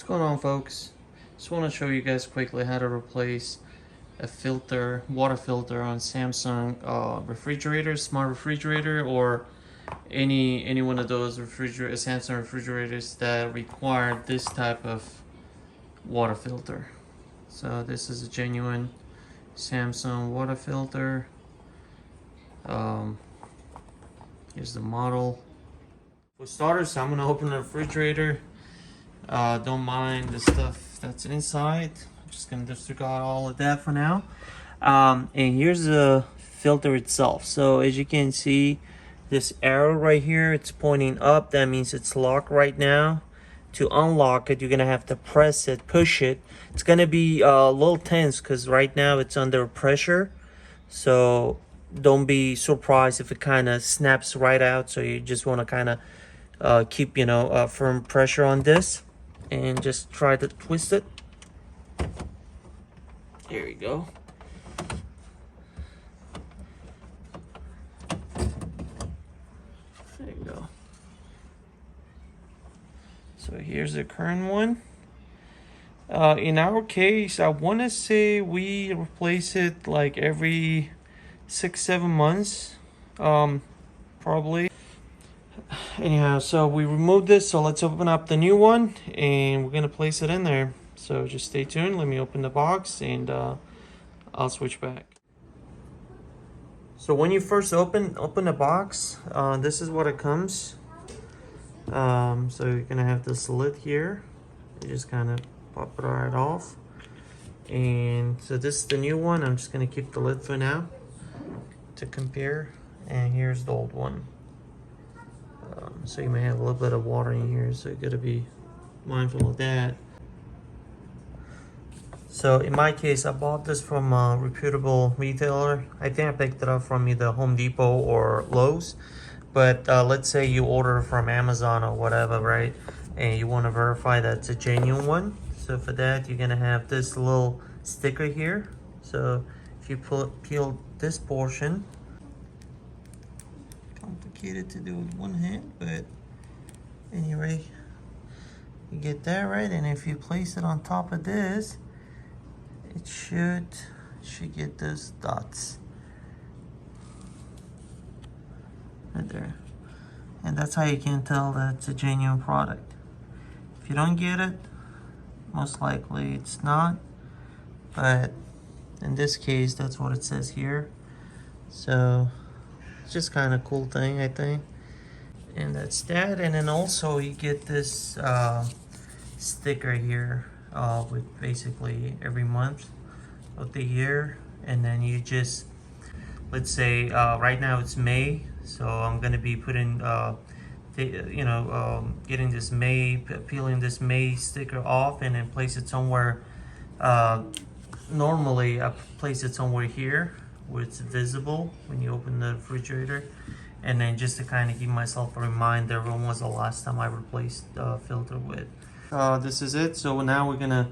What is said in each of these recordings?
going on, folks? Just want to show you guys quickly how to replace a filter, water filter on Samsung refrigerator, smart refrigerator, or any one of those Samsung refrigerators that require this type of water filter. So this is a genuine Samsung water filter. Here's the model. For starters, I'm gonna open the refrigerator. Don't mind the stuff that's inside. I'm just gonna disregard all of that for now. And here's the filter itself. So as you can see, this arrow right here, it's pointing up. That means it's locked right now. To unlock it, you're gonna have to press it, push it. It's gonna be a little tense because right now it's under pressure. So don't be surprised if it kind of snaps right out. So you just want to kind of keep, firm pressure on this and just try to twist it. There we go. There you go. So here's the current one. In our case, I want to say we replace it like every 6-7 months, probably. Anyhow, so we removed this, so let's open up the new one and we're gonna place it in there. So just stay tuned. Let me open the box and I'll switch back. So when you first open the box, this is what it comes. So you're gonna have this lid here. You just kind of pop it right off. And so this is the new one. I'm just gonna keep the lid for now to compare. And here's the old one. So you may have a little bit of water in here, so you gotta be mindful of that. So in my case, I bought this from a reputable retailer. I think I picked it up from either Home Depot or Lowe's. But let's say you order from Amazon or whatever, right? And you want to verify that it's a genuine one. So for that, you're gonna have this little sticker here. So if you peel this portion, complicated to do with one hand, but anyway, you get that right. And if you place it on top of this, it should get those dots right there. And that's how you can tell that it's a genuine product. If you don't get it, most likely it's not, but in this case, that's what it says here. So it's just kind of cool thing, I think. And that's that. And then also you get this sticker here with basically every month of the year. And then you just, let's say right now it's May, so I'm gonna be putting getting this peeling this May sticker off and then place it somewhere. Normally I place it somewhere here where it's visible when you open the refrigerator, and then just to kind of give myself a reminder when was the last time I replaced the filter with. This is it. So now we're gonna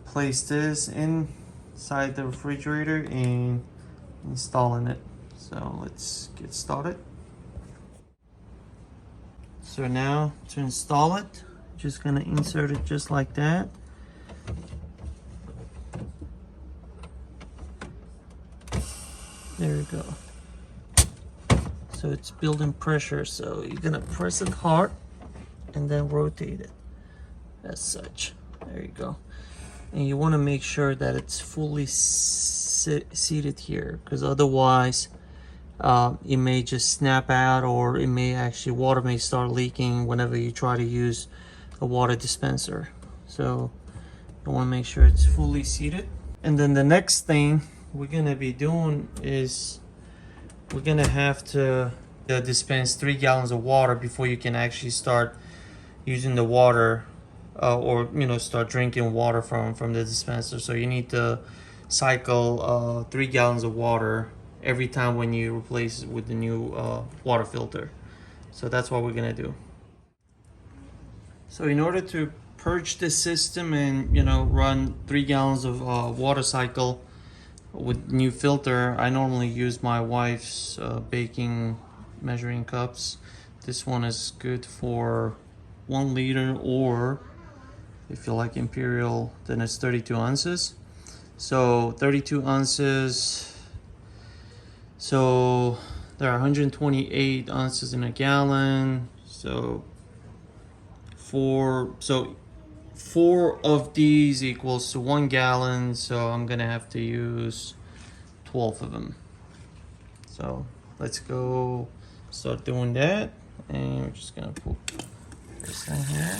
place this inside the refrigerator and installing it. So let's get started. So now to install it, just gonna insert it just like that. There we go. So it's building pressure, so you're gonna press it hard and then rotate it as such. There you go. And you want to make sure that it's fully seated here, because otherwise it may just snap out, or it may actually, water may start leaking whenever you try to use a water dispenser. So you want to make sure it's fully seated. And then the next thing we're gonna be doing is we're gonna have to dispense 3 gallons of water before you can actually start using the water or start drinking water from the dispenser. So you need to cycle 3 gallons of water every time when you replace it with the new water filter. So that's what we're gonna do. So in order to purge this system and run 3 gallons of water cycle with new filter, I normally use my wife's baking measuring cups. This one is good for 1 liter or If you like Imperial, then it's 32 ounces. So 32 ounces. So there are 128 ounces in a gallon. So four of these equals to 1 gallon. So I'm gonna have to use 12 of them. So let's go start doing that. And we're just gonna put this in here.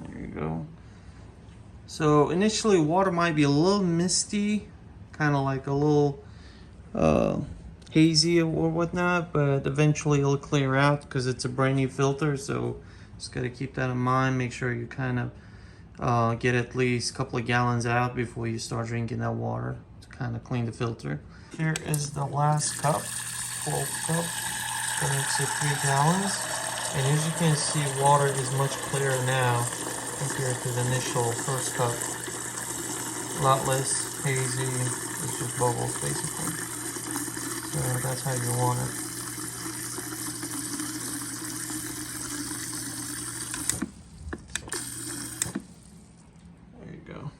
There you go. So initially water might be a little misty, kind of like a little hazy or whatnot, but eventually it'll clear out because it's a brand new filter. So just gotta keep that in mind. Make sure you kind of get at least a couple of gallons out before you start drinking that water to kind of clean the filter. Here is the last cup, 12 cup, so it's 3 gallons. And as you can see, water is much clearer now compared to the initial first cup. A lot less hazy, it's just bubbles basically. So that's how you want it. There you go.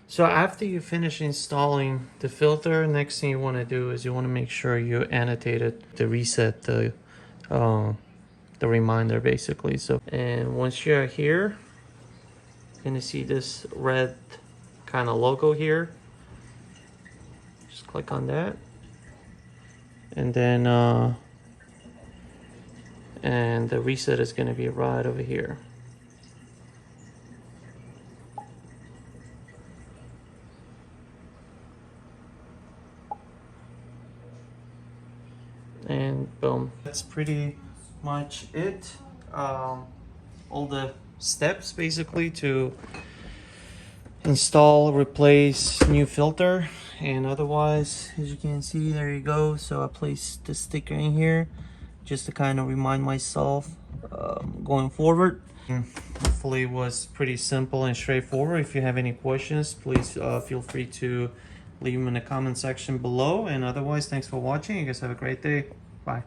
So after you finish installing the filter, next thing you want to do is you want to make sure you annotated to reset the reminder basically. So, and once you're here, you're gonna see this red kind of logo here. Just click on that, and then and the reset is gonna be right over here. And boom, that's pretty much it. All the steps basically to install, replace new filter, and otherwise, as you can see, there you go. So I placed the sticker in here just to kind of remind myself going forward. Hopefully it was pretty simple and straightforward. If you have any questions, please feel free to leave them in the comment section below. And otherwise, thanks for watching. You guys have a great day. Bye.